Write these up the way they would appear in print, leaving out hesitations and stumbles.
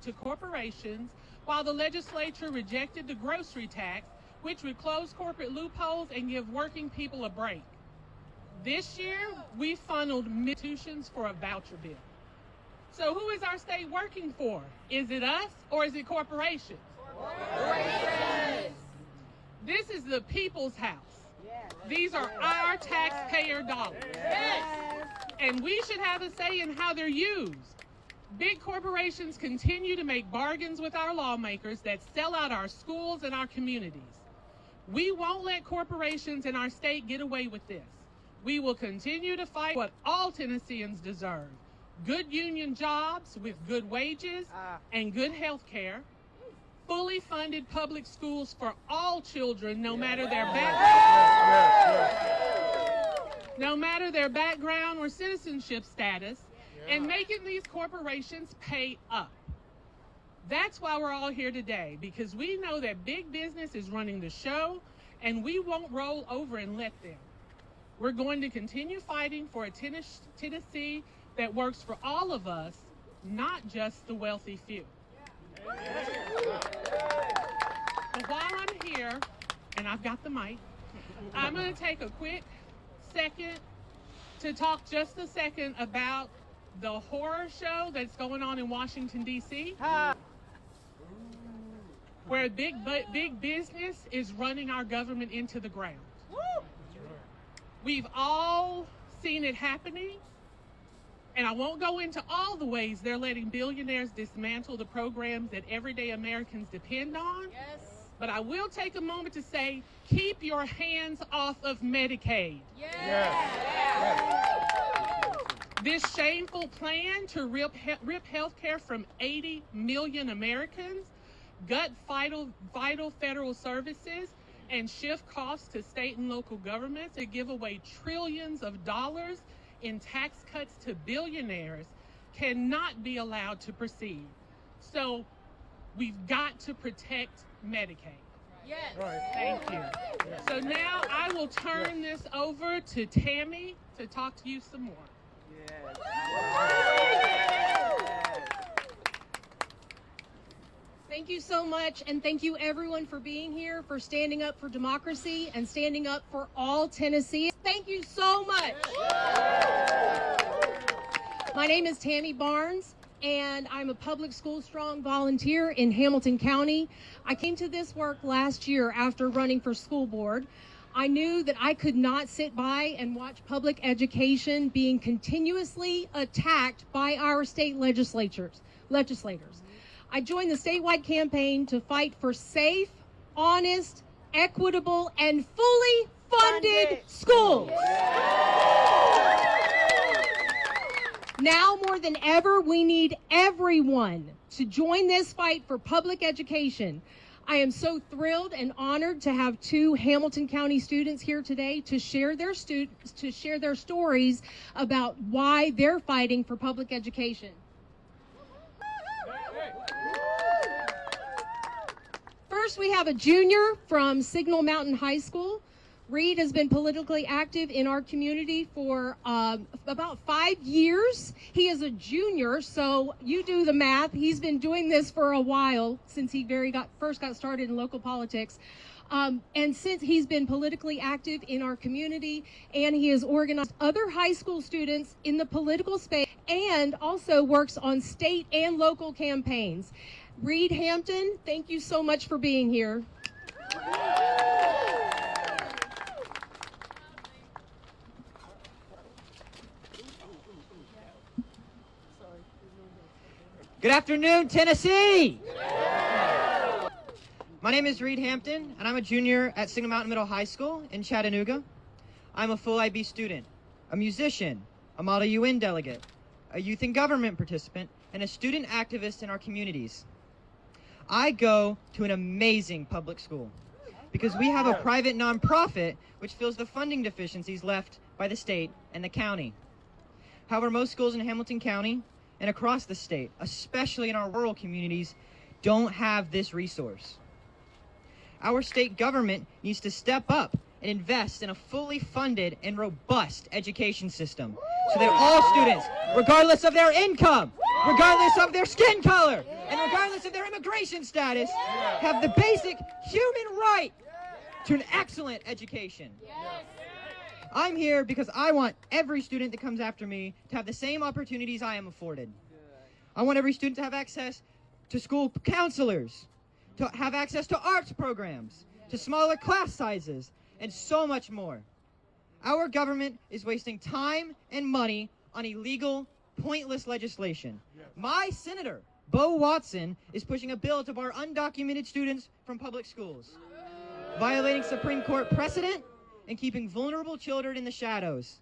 to corporations, while the legislature rejected the grocery tax, which would close corporate loopholes and give working people a break. This year, we funneled institutions for a voucher bill. So who is our state working for? Is it us or is it corporations? Corporations! This is the people's house. These are our taxpayer dollars. Yes. And we should have a say in how they're used. Big corporations continue to make bargains with our lawmakers that sell out our schools and our communities. We won't let corporations in our state get away with this. We will continue to fight what all Tennesseans deserve. Good union jobs with good wages and good health care. Fully funded public schools for all children, no matter their background or citizenship status, and making these corporations pay up. That's why we're all here today, because we know that big business is running the show, and we won't roll over and let them. We're going to continue fighting for a Tennessee that works for all of us, not just the wealthy few. But while I'm here, and I've got the mic, I'm going to take a quick second to talk just a second about the horror show that's going on in Washington, D.C., where big business is running our government into the ground. We've all seen it happening, and I won't go into all the ways they're letting billionaires dismantle the programs that everyday Americans depend on. Yes. But I will take a moment to say, keep your hands off of Medicaid. Yes. Yes. This shameful plan to rip health care from 80 million Americans, gut vital federal services, and shift costs to state and local governments to give away trillions of dollars in tax cuts to billionaires cannot be allowed to proceed. So we've got to protect Medicaid. Yes. Right. Thank you. Yes. So now I will turn this over to Tammy to talk to you some more. Yes. Thank you so much, and thank you everyone for being here, for standing up for democracy and standing up for all Tennesseans. Thank you so much. My name is Tammy Barnes, and I'm a Public School Strong volunteer in Hamilton County. I came to this work last year after running for school board. I knew that I could not sit by and watch public education being continuously attacked by our state legislators. I joined the statewide campaign to fight for safe, honest, equitable, and fully funded schools. Now more than ever, we need everyone to join this fight for public education. I am so thrilled and honored to have two Hamilton County students here today to share their stories about why they're fighting for public education. First, we have a junior from Signal Mountain High School. Reed has been politically active in our community for about 5 years. He is a junior, so you do the math. He's been doing this for a while, since he first got started in local politics. And since he's been politically active in our community, and he has organized other high school students in the political space, and also works on state and local campaigns. Reed Hampton, thank you so much for being here. Good afternoon, Tennessee! My name is Reed Hampton, and I'm a junior at Signal Mountain Middle High School in Chattanooga. I'm a full IB student, a musician, a Model UN delegate, a youth and government participant, and a student activist in our communities. I go to an amazing public school because we have a private nonprofit which fills the funding deficiencies left by the state and the county. However, most schools in Hamilton County and across the state, especially in our rural communities, don't have this resource. Our state government needs to step up and invest in a fully funded and robust education system so that all students, regardless of their income, regardless of their skin color, and regardless of their immigration status, have the basic human right to an excellent education. I'm here because I want every student that comes after me to have the same opportunities I am afforded. I want every student to have access to school counselors, to have access to arts programs, to smaller class sizes, and so much more. Our government is wasting time and money on illegal, pointless legislation. My senator, Bo Watson, is pushing a bill to bar undocumented students from public schools, violating Supreme Court precedent and keeping vulnerable children in the shadows.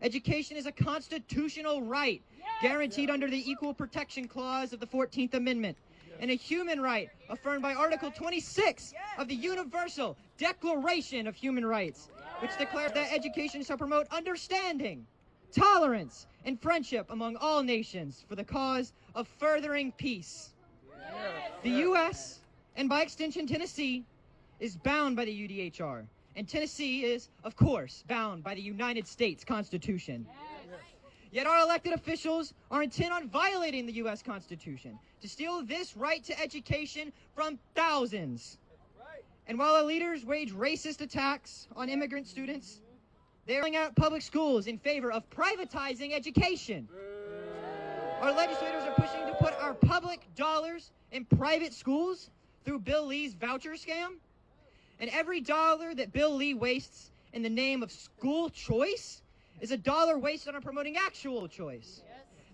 Education is a constitutional right guaranteed under the Equal Protection Clause of the 14th Amendment, and a human right affirmed by Article 26 of the Universal Declaration of Human Rights, which declares that education shall promote understanding, tolerance, and friendship among all nations for the cause of furthering peace. The U.S., and by extension Tennessee, is bound by the UDHR, and Tennessee is, of course, bound by the United States Constitution. Yet our elected officials are intent on violating the U.S. Constitution to steal this right to education from thousands. And while our leaders wage racist attacks on immigrant students, they're rolling out public schools in favor of privatizing education. Our legislators are pushing to put our public dollars in private schools through Bill Lee's voucher scam. And every dollar that Bill Lee wastes in the name of school choice is a dollar wasted on promoting actual choice.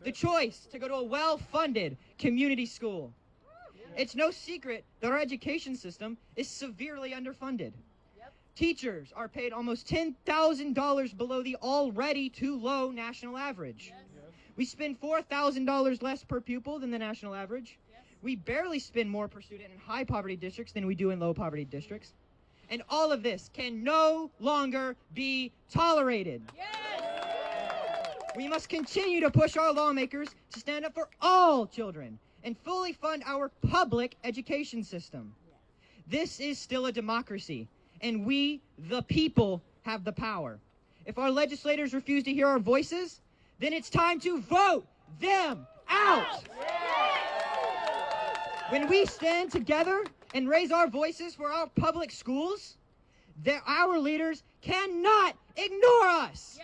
The choice to go to a well-funded community school. It's no secret that our education system is severely underfunded. Teachers are paid almost $10,000 below the already too low national average. We spend $4,000 less per pupil than the national average. We barely spend more per student in high poverty districts than we do in low poverty districts. And all of this can no longer be tolerated. We must continue to push our lawmakers to stand up for all children and fully fund our public education system. This is still a democracy, and we, the people, have the power. If our legislators refuse to hear our voices, then it's time to vote them out. When we stand together and raise our voices for our public schools, our leaders cannot ignore us.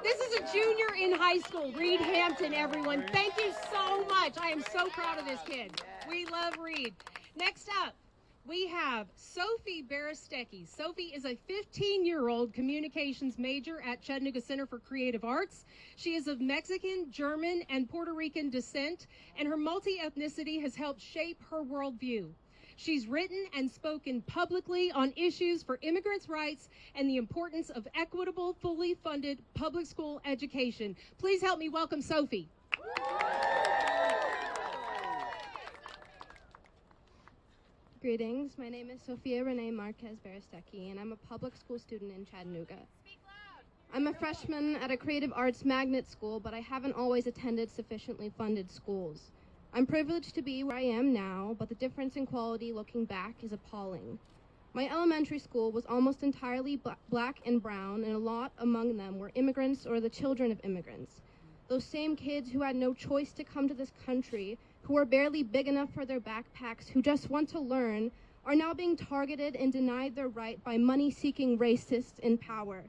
This is a junior in high school, Reed Hampton, everyone. Thank you so much. I am so proud of this kid. We love Reed. Next up, we have Sophie Berestecki. Sophie is a 15-year-old communications major at Chattanooga Center for Creative Arts. She is of Mexican, German, and Puerto Rican descent, and her multi-ethnicity has helped shape her worldview. She's written and spoken publicly on issues for immigrants' rights and the importance of equitable, fully funded public school education. Please help me welcome Sophie. Greetings, my name is Sofia Renee Marquez Berestecki, and I'm a public school student in Chattanooga. I'm a freshman at a creative arts magnet school, but I haven't always attended sufficiently funded schools. I'm privileged to be where I am now, but the difference in quality looking back is appalling. My elementary school was almost entirely black and brown, and a lot among them were immigrants or the children of immigrants. Those same kids who had no choice to come to this country, who are barely big enough for their backpacks, who just want to learn, are now being targeted and denied their right by money-seeking racists in power.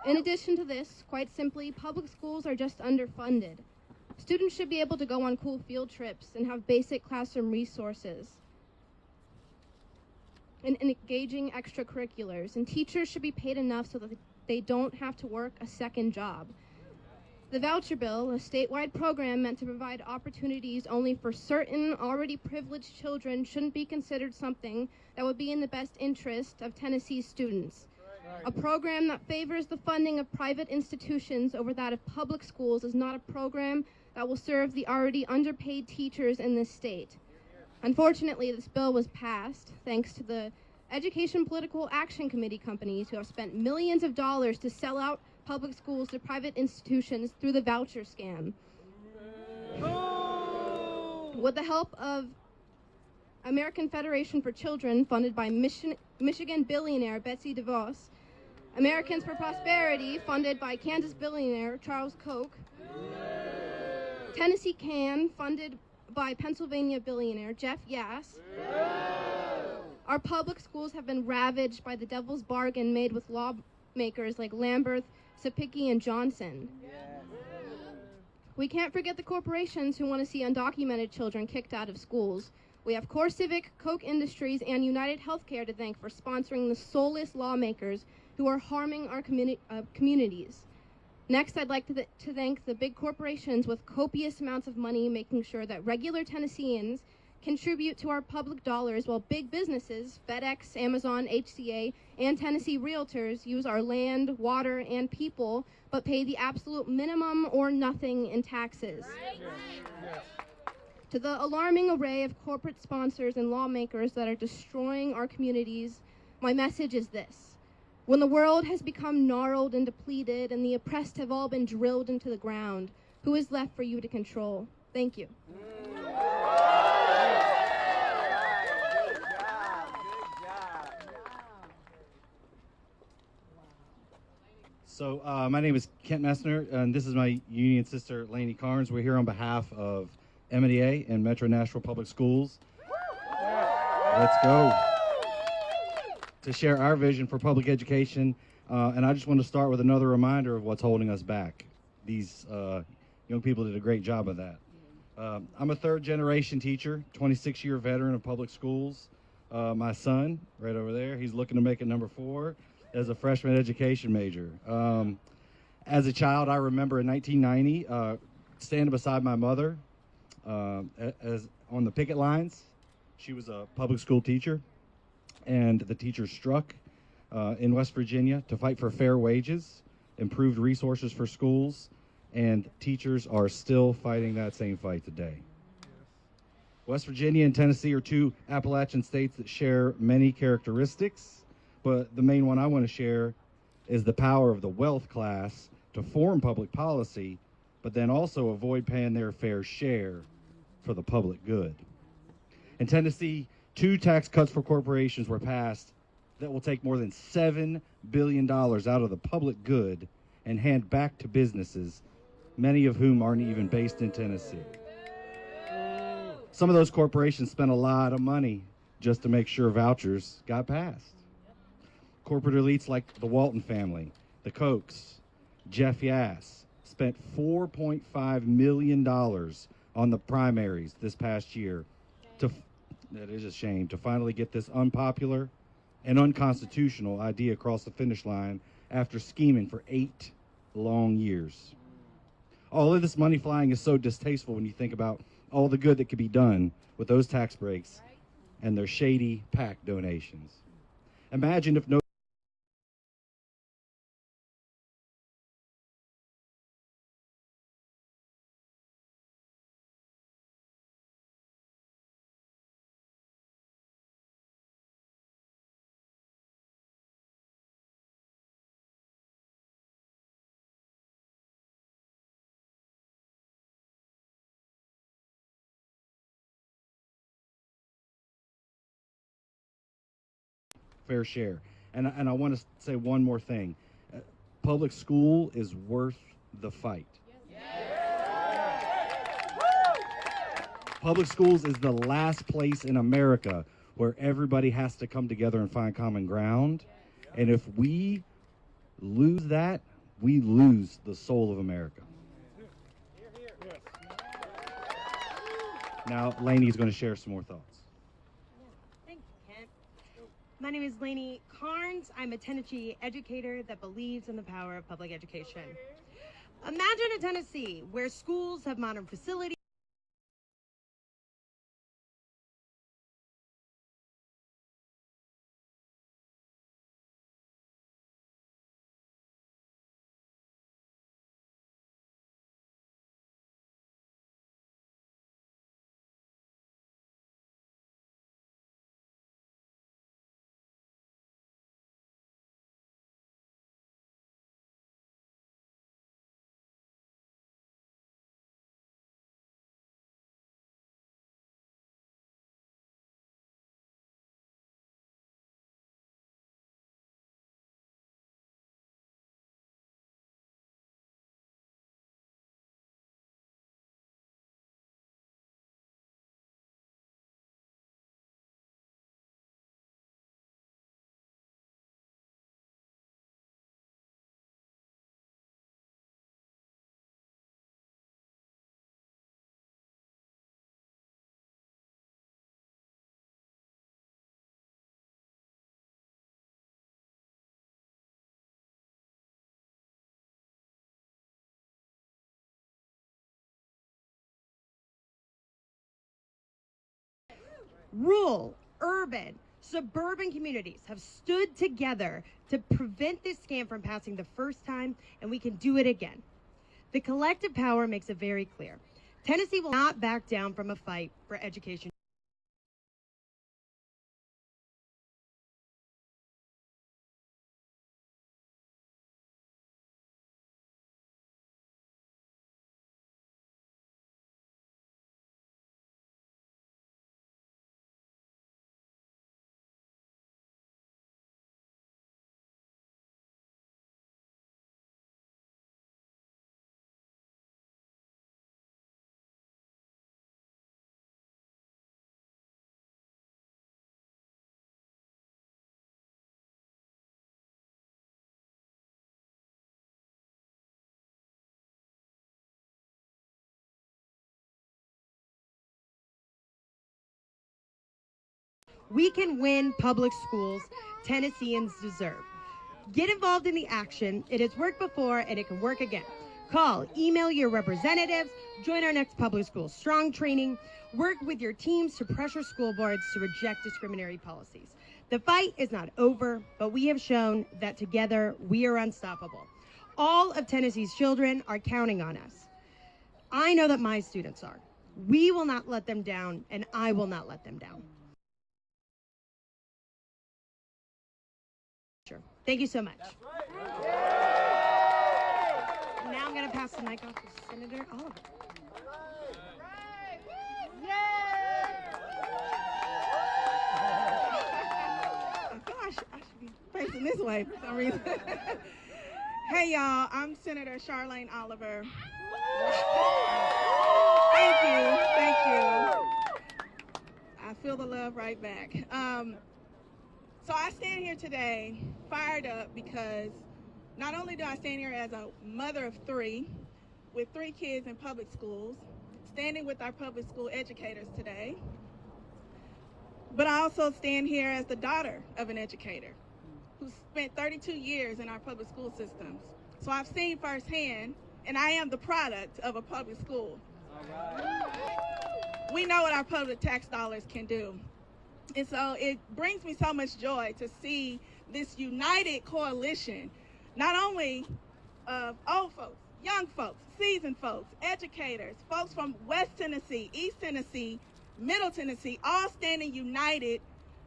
In addition to this, quite simply, public schools are just underfunded. Students should be able to go on cool field trips and have basic classroom resources and engaging extracurriculars, and teachers should be paid enough so that they don't have to work a second job. The voucher bill, a statewide program meant to provide opportunities only for certain already privileged children, shouldn't be considered something that would be in the best interest of Tennessee's students. A program that favors the funding of private institutions over that of public schools is not a program that will serve the already underpaid teachers in this state. Unfortunately, this bill was passed thanks to the Education Political Action Committee companies who have spent millions of dollars to sell out public schools to private institutions through the voucher scam. With the help of American Federation for Children, funded by Michigan billionaire Betsy DeVos, Americans for Prosperity, funded by Kansas billionaire Charles Koch, Tennessee Can, funded by Pennsylvania billionaire Jeff Yass. Our public schools have been ravaged by the devil's bargain made with lawmakers like Lamberth, Sapicki, and Johnson. We can't forget the corporations who want to see undocumented children kicked out of schools. We have CoreCivic, Koch Industries, and United Healthcare to thank for sponsoring the soulless lawmakers who are harming our communities. Next, I'd like to thank the big corporations with copious amounts of money making sure that regular Tennesseans contribute to our public dollars while big businesses, FedEx, Amazon, HCA, and Tennessee Realtors use our land, water, and people, but pay the absolute minimum or nothing in taxes. To the alarming array of corporate sponsors and lawmakers that are destroying our communities, my message is this. When the world has become gnarled and depleted and the oppressed have all been drilled into the ground, who is left for you to control? Thank you. So my name is Kent Messner, and this is my union sister, Lainey Carnes. We're here on behalf of MDA and Metro Nashville Public Schools. Let's go. To share our vision for public education, and I just want to start with another reminder of what's holding us back. These young people did a great job of that. I'm a third-generation teacher, 26-year veteran of public schools. My son, right over there, he's looking to make it number 4. As a freshman education major. As a child, I remember in 1990 standing beside my mother as on the picket lines. She was a public school teacher, and the teachers struck in West Virginia to fight for fair wages, improved resources for schools, and teachers are still fighting that same fight today. West Virginia and Tennessee are 2 Appalachian states that share many characteristics. But the main one I want to share is the power of the wealth class to form public policy, but then also avoid paying their fair share for the public good. In Tennessee, 2 tax cuts for corporations were passed that will take more than $7 billion out of the public good and hand back to businesses, many of whom aren't even based in Tennessee. Some of those corporations spent a lot of money just to make sure vouchers got passed. Corporate elites like the Walton family, the Kochs, Jeff Yass, spent $4.5 million on the primaries this past year. That is a shame, to finally get this unpopular and unconstitutional idea across the finish line after scheming for 8 long years. All of this money flying is so distasteful when you think about all the good that could be done with those tax breaks and their shady PAC donations. Imagine if no fair share. And I want to say one more thing. Public school is worth the fight. Public schools is the last place in America where everybody has to come together and find common ground. And if we lose that, we lose the soul of America. Now, Lainey's going to share some more thoughts. Thank you, Kent. My name is Lainey Carnes. I'm a Tennessee educator that believes in the power of public education. Imagine a Tennessee where schools have modern facilities, Rural, urban, suburban communities have stood together to prevent this scam from passing the first time, and we can do it again. The collective power makes it very clear. Tennessee will not back down from a fight for education. We can win public schools Tennesseans deserve. Get involved in the action. It has worked before and it can work again. Call, email your representatives, join our next public school strong training, work with your teams to pressure school boards to reject discriminatory policies. The fight is not over, but we have shown that together we are unstoppable. All of Tennessee's children are counting on us. I know that my students are. We will not let them down, and I will not let them down. Thank you so much. Now I'm going to pass the mic off to Senator Oliver. Oh gosh, I should be facing this way for some reason. Hey y'all, I'm Senator Charlene Oliver. Thank you. I feel the love right back. So I stand here today fired up because not only do I stand here as a mother of three with 3 kids in public schools, standing with our public school educators today, but I also stand here as the daughter of an educator who spent 32 years in our public school systems. So I've seen firsthand, and I am the product of a public school. We know what our public tax dollars can do. And so it brings me so much joy to see this united coalition, not only of old folks, young folks, seasoned folks, educators, folks from West Tennessee, East Tennessee, Middle Tennessee, all standing united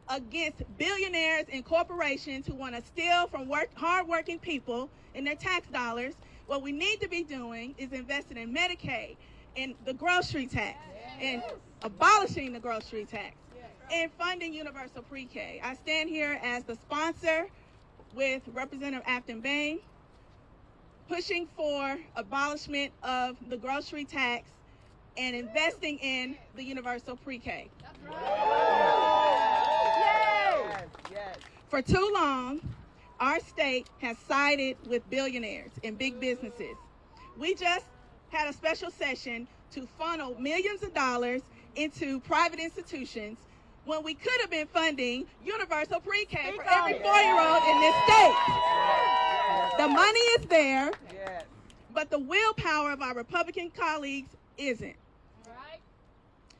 against billionaires and corporations who want to steal from hardworking people and their tax dollars. What we need to be doing is investing in Medicaid and the grocery tax and abolishing the grocery tax and funding universal pre-K. I stand here as the sponsor with Representative Afton Bain, pushing for abolishment of the grocery tax and investing in the universal pre-K. For too long, our state has sided with billionaires and big businesses. We just had a special session to funnel millions of dollars into private institutions when we could have been funding universal pre-K for every 4-year-old in this state. The money is there, but the willpower of our Republican colleagues isn't.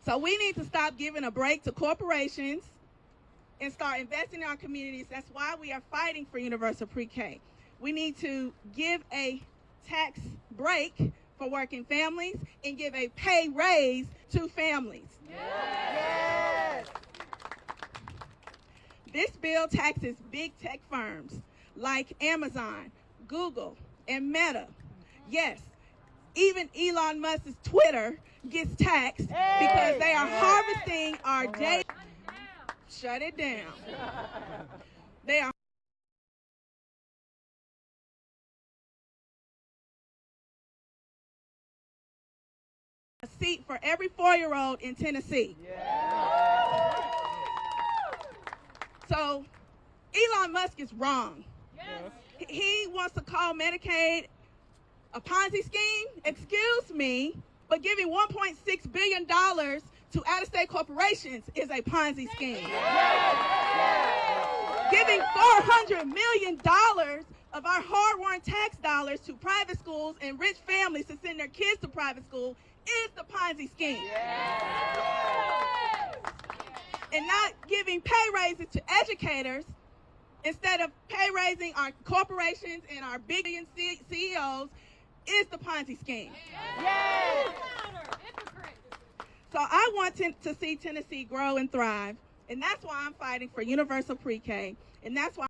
So we need to stop giving a break to corporations and start investing in our communities. That's why we are fighting for universal pre-K. We need to give a tax break for working families and give a pay raise to families. This bill taxes big tech firms like Amazon, Google, and Meta. Yes, even Elon Musk's Twitter gets taxed because they are harvesting our data. Shut it down. They are a seat for every 4-year-old in Tennessee. So Elon Musk is wrong. He wants to call Medicaid a Ponzi scheme. Excuse me, but giving $1.6 billion to out-of-state corporations is a Ponzi scheme. Giving $400 million of our hard-won tax dollars to private schools and rich families to send their kids to private school is the Ponzi scheme. and not giving pay raises to educators instead of pay raising our corporations and our big CEOs is the Ponzi scheme. Yes. So I want to see Tennessee grow and thrive, and that's why I'm fighting for universal pre-K, and that's why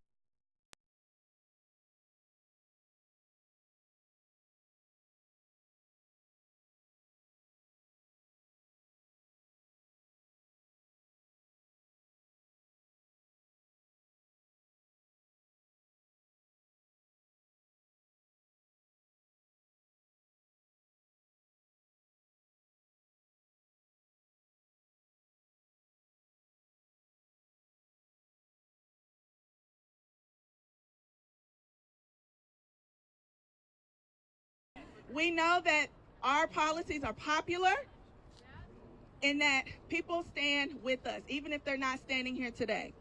we know that our policies are popular and that people stand with us, even if they're not standing here today.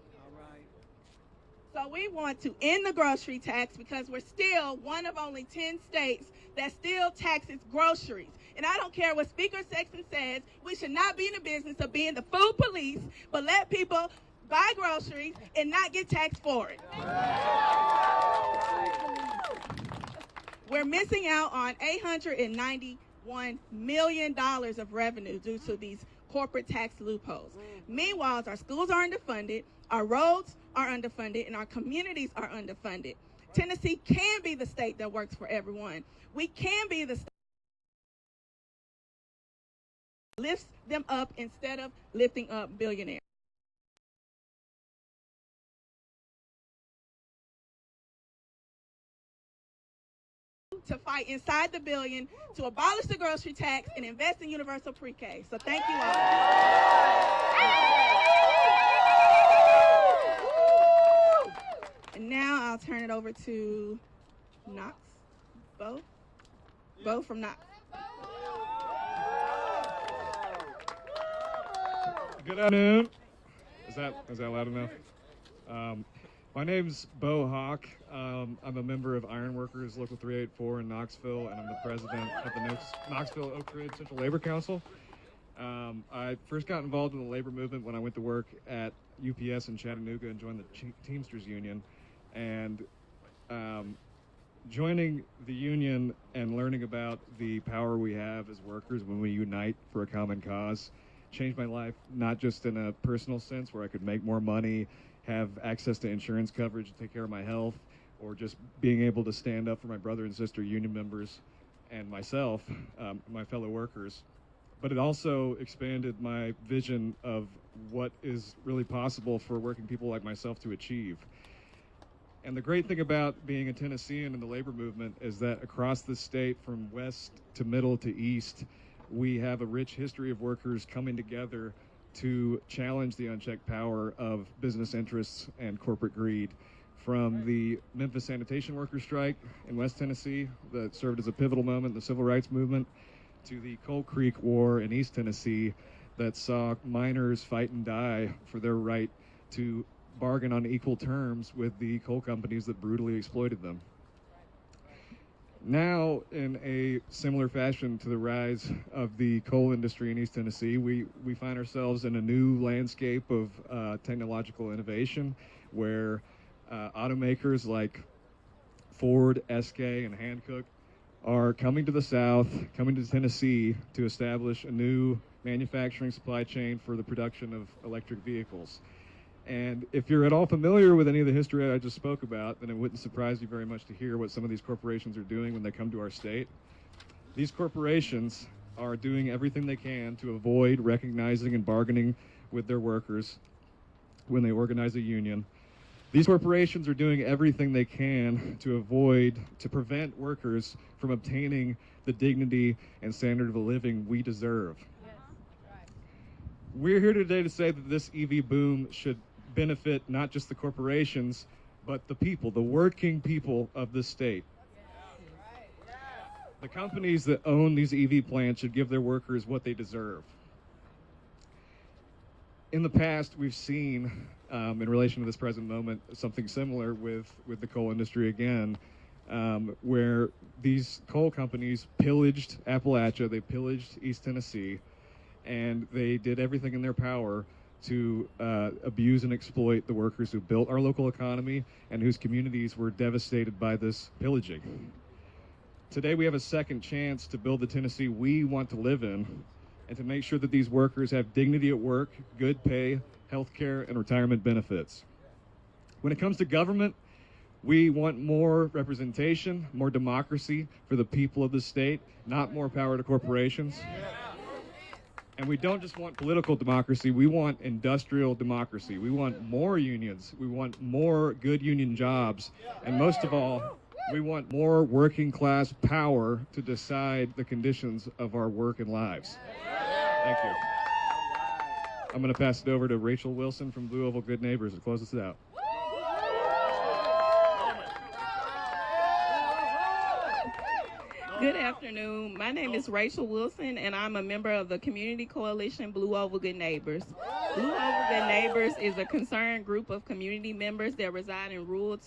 So we want to end the grocery tax because we're still one of only 10 states that still taxes groceries. And I don't care what Speaker Sexton says, we should not be in the business of being the food police, but let people buy groceries and not get taxed for it. We're missing out on $891 million of revenue due to these corporate tax loopholes. Meanwhile, our schools are underfunded, our roads are underfunded, and our communities are underfunded. Tennessee can be the state that works for everyone. We can be the state that lifts them up instead of lifting up billionaires. To fight inside the billion, to abolish the grocery tax, and invest in universal pre-K. So thank you all. And now I'll turn it over to Knox. Bo from Knox. Good afternoon. Is that loud enough? My name's Bo Hawk. I'm a member of Ironworkers Local 384 in Knoxville, and I'm the president of the Knoxville Oak Ridge Central Labor Council. I first got involved in the labor movement when I went to work at UPS in Chattanooga and joined the Teamsters Union. And joining the union and learning about the power we have as workers when we unite for a common cause changed my life, not just in a personal sense where I could make more money, have access to insurance coverage to take care of my health, or just being able to stand up for my brother and sister union members and myself, my fellow workers. But it also expanded my vision of what is really possible for working people like myself to achieve. And the great thing about being a Tennessean in the labor movement is that across the state, from west to middle to east, we have a rich history of workers coming together to challenge the unchecked power of business interests and corporate greed. From the Memphis sanitation workers strike in West Tennessee that served as a pivotal moment in the civil rights movement, to the Coal Creek War in East Tennessee that saw miners fight and die for their right to bargain on equal terms with the coal companies that brutally exploited them. Now, in a similar fashion to the rise of the coal industry in East Tennessee, we find ourselves in a new landscape of technological innovation where automakers like Ford, SK, and Hankook are coming to the South, coming to Tennessee to establish a new manufacturing supply chain for the production of electric vehicles. And if you're at all familiar with any of the history I just spoke about, then it wouldn't surprise you very much to hear what some of these corporations are doing when they come to our state. These corporations are doing everything they can to avoid recognizing and bargaining with their workers when they organize a union. These corporations are doing everything they can to prevent workers from obtaining the dignity and standard of living we deserve. We're here today to say that this EV boom should benefit not just the corporations, but the people, the working people of this state. The companies that own these EV plants should give their workers what they deserve. In the past, we've seen, in relation to this present moment, something similar with the coal industry again, where these coal companies pillaged Appalachia, they pillaged East Tennessee, and they did everything in their power to abuse and exploit the workers who built our local economy and whose communities were devastated by this pillaging. Today we have a second chance to build the Tennessee we want to live in and to make sure that these workers have dignity at work, good pay, health care, and retirement benefits. When it comes to government, we want more representation, more democracy for the people of the state, not more power to corporations. And we don't just want political democracy, we want industrial democracy. We want more unions, we want more good union jobs, and most of all, we want more working class power to decide the conditions of our work and lives. Thank you. I'm going to pass it over to Rachel Wilson from Blue Oval Good Neighbors to close us out. Good afternoon. My name is Rachel Wilson, and I'm a member of the Community Coalition Blue Oval Good Neighbors. Blue Oval Good Neighbors is a concerned group of community members that reside in rural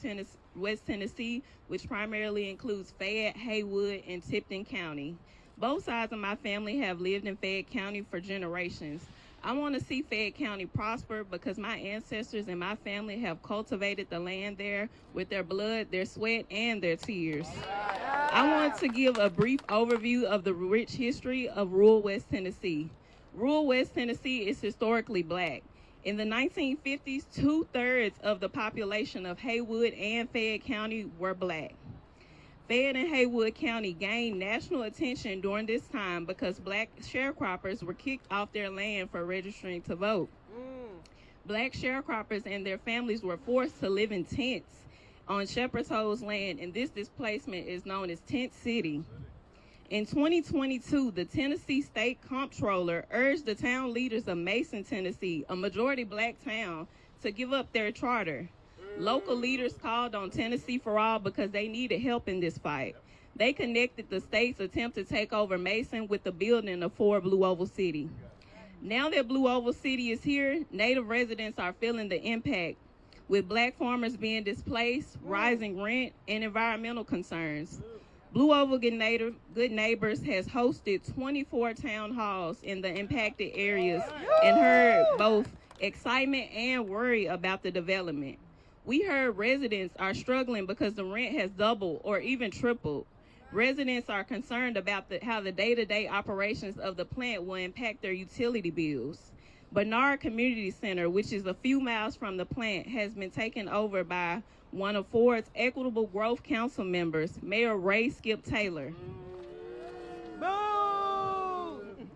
West Tennessee, which primarily includes Fayette, Haywood, and Tipton County. Both sides of my family have lived in Fayette County for generations. I want to see Fayette County prosper because my ancestors and my family have cultivated the land there with their blood, their sweat, and their tears. I want to give a brief overview of the rich history of rural West Tennessee. Rural West Tennessee is historically black. In the 1950s, 2/3 of the population of Haywood and Fayette County were black. Fayette and Haywood County gained national attention during this time because black sharecroppers were kicked off their land for registering to vote. Black sharecroppers and their families were forced to live in tents on Shepherd's Hole's land, and this displacement is known as Tent City. In 2022, the Tennessee State Comptroller urged the town leaders of Mason, Tennessee, a majority black town, to give up their charter. Local leaders called on Tennessee for All because they needed help in this fight. They connected the state's attempt to take over Mason with the building of Ford Blue Oval City. Now that Blue Oval City is here, Native residents are feeling the impact, with black farmers being displaced, rising rent, and environmental concerns. Blue Oval Good Neighbors has hosted 24 town halls in the impacted areas and heard both excitement and worry about the development. We heard residents are struggling because the rent has doubled or even tripled. Residents are concerned about how the day-to-day operations of the plant will impact their utility bills. Bernard Community Center, which is a few miles from the plant, has been taken over by one of Ford's Equitable Growth Council members, Mayor Ray Skip Taylor.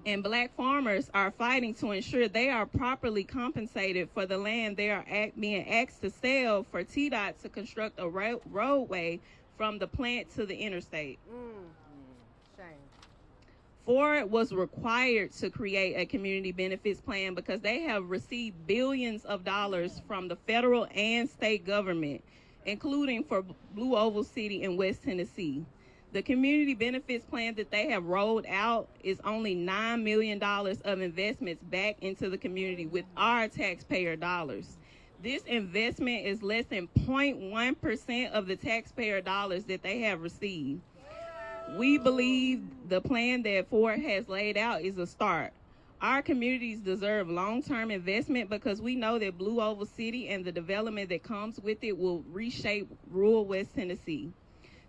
And black farmers are fighting to ensure they are properly compensated for the land they are being asked to sell for TDOT to construct a roadway from the plant to the interstate. Shame. Ford was required to create a community benefits plan because they have received billions of dollars from the federal and state government, including for Blue Oval City in West Tennessee. The community benefits plan that they have rolled out is only $9 million of investments back into the community with our taxpayer dollars. This investment is less than 0.1% of the taxpayer dollars that they have received. We believe the plan that Ford has laid out is a start. Our communities deserve long-term investment because we know that Blue Oval City and the development that comes with it will reshape rural West Tennessee.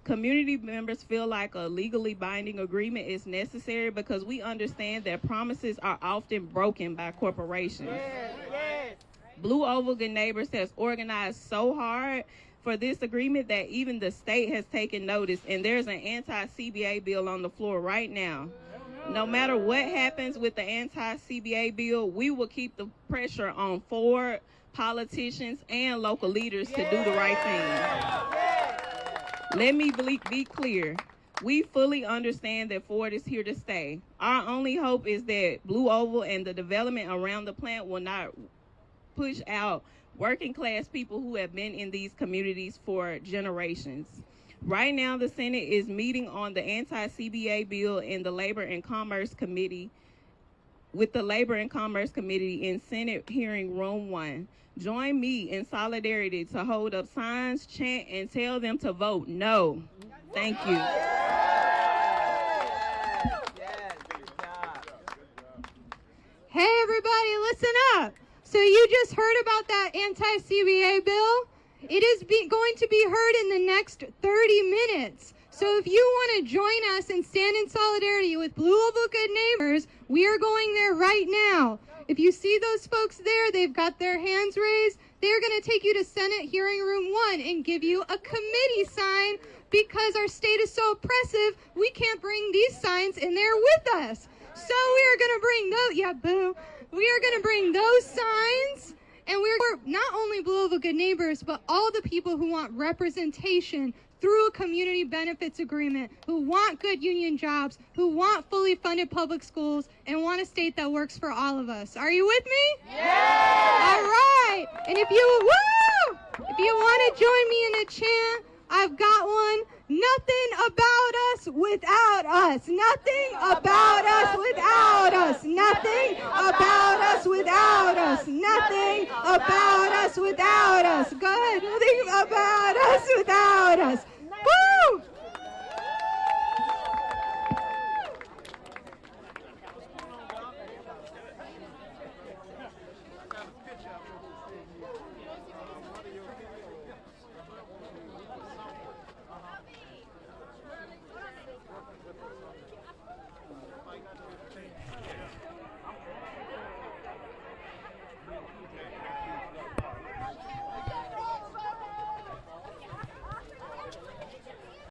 Community members feel like a legally binding agreement is necessary because we understand that promises are often broken by corporations. Blue Oval Good Neighbors has organized so hard for this agreement that even the state has taken notice, and there's an anti-CBA bill on the floor right now. No matter what happens with the anti-CBA bill, we will keep the pressure on Ford, politicians, and local leaders to do the right thing. Let me be clear. We fully understand that Ford is here to stay. Our only hope is that Blue Oval and the development around the plant will not push out working class people who have been in these communities for generations. Right now, the Senate is meeting on the anti-CBA bill in the Labor and Commerce Committee, with the Labor and Commerce Committee in Senate Hearing Room 1. Join me in solidarity to hold up signs, chant, and tell them to vote no. Thank you. Hey, everybody, listen up. So you just heard about that anti-CBA bill? It is going to be heard in the next 30 minutes. So if you want to join us and stand in solidarity with Blue Oval Good Neighbors, we are going there right now. If you see those folks there, they've got their hands raised. They're going to take you to Senate Hearing Room 1 and give you a committee sign because our state is so oppressive, we can't bring these signs in there with us. So we are going to bring those, yeah, boo. We are going to bring those signs, and we're not only Blue Oval Good Neighbors, but all the people who want representation through a community benefits agreement, who want good union jobs, who want fully funded public schools, and want a state that works for all of us. Are you with me? Yeah! All right. And if you want to join me in a chant, I've got one. Nothing about us without us. Nothing about us without us. Nothing about us without us. Nothing about us without us. Good. Nothing about us without us.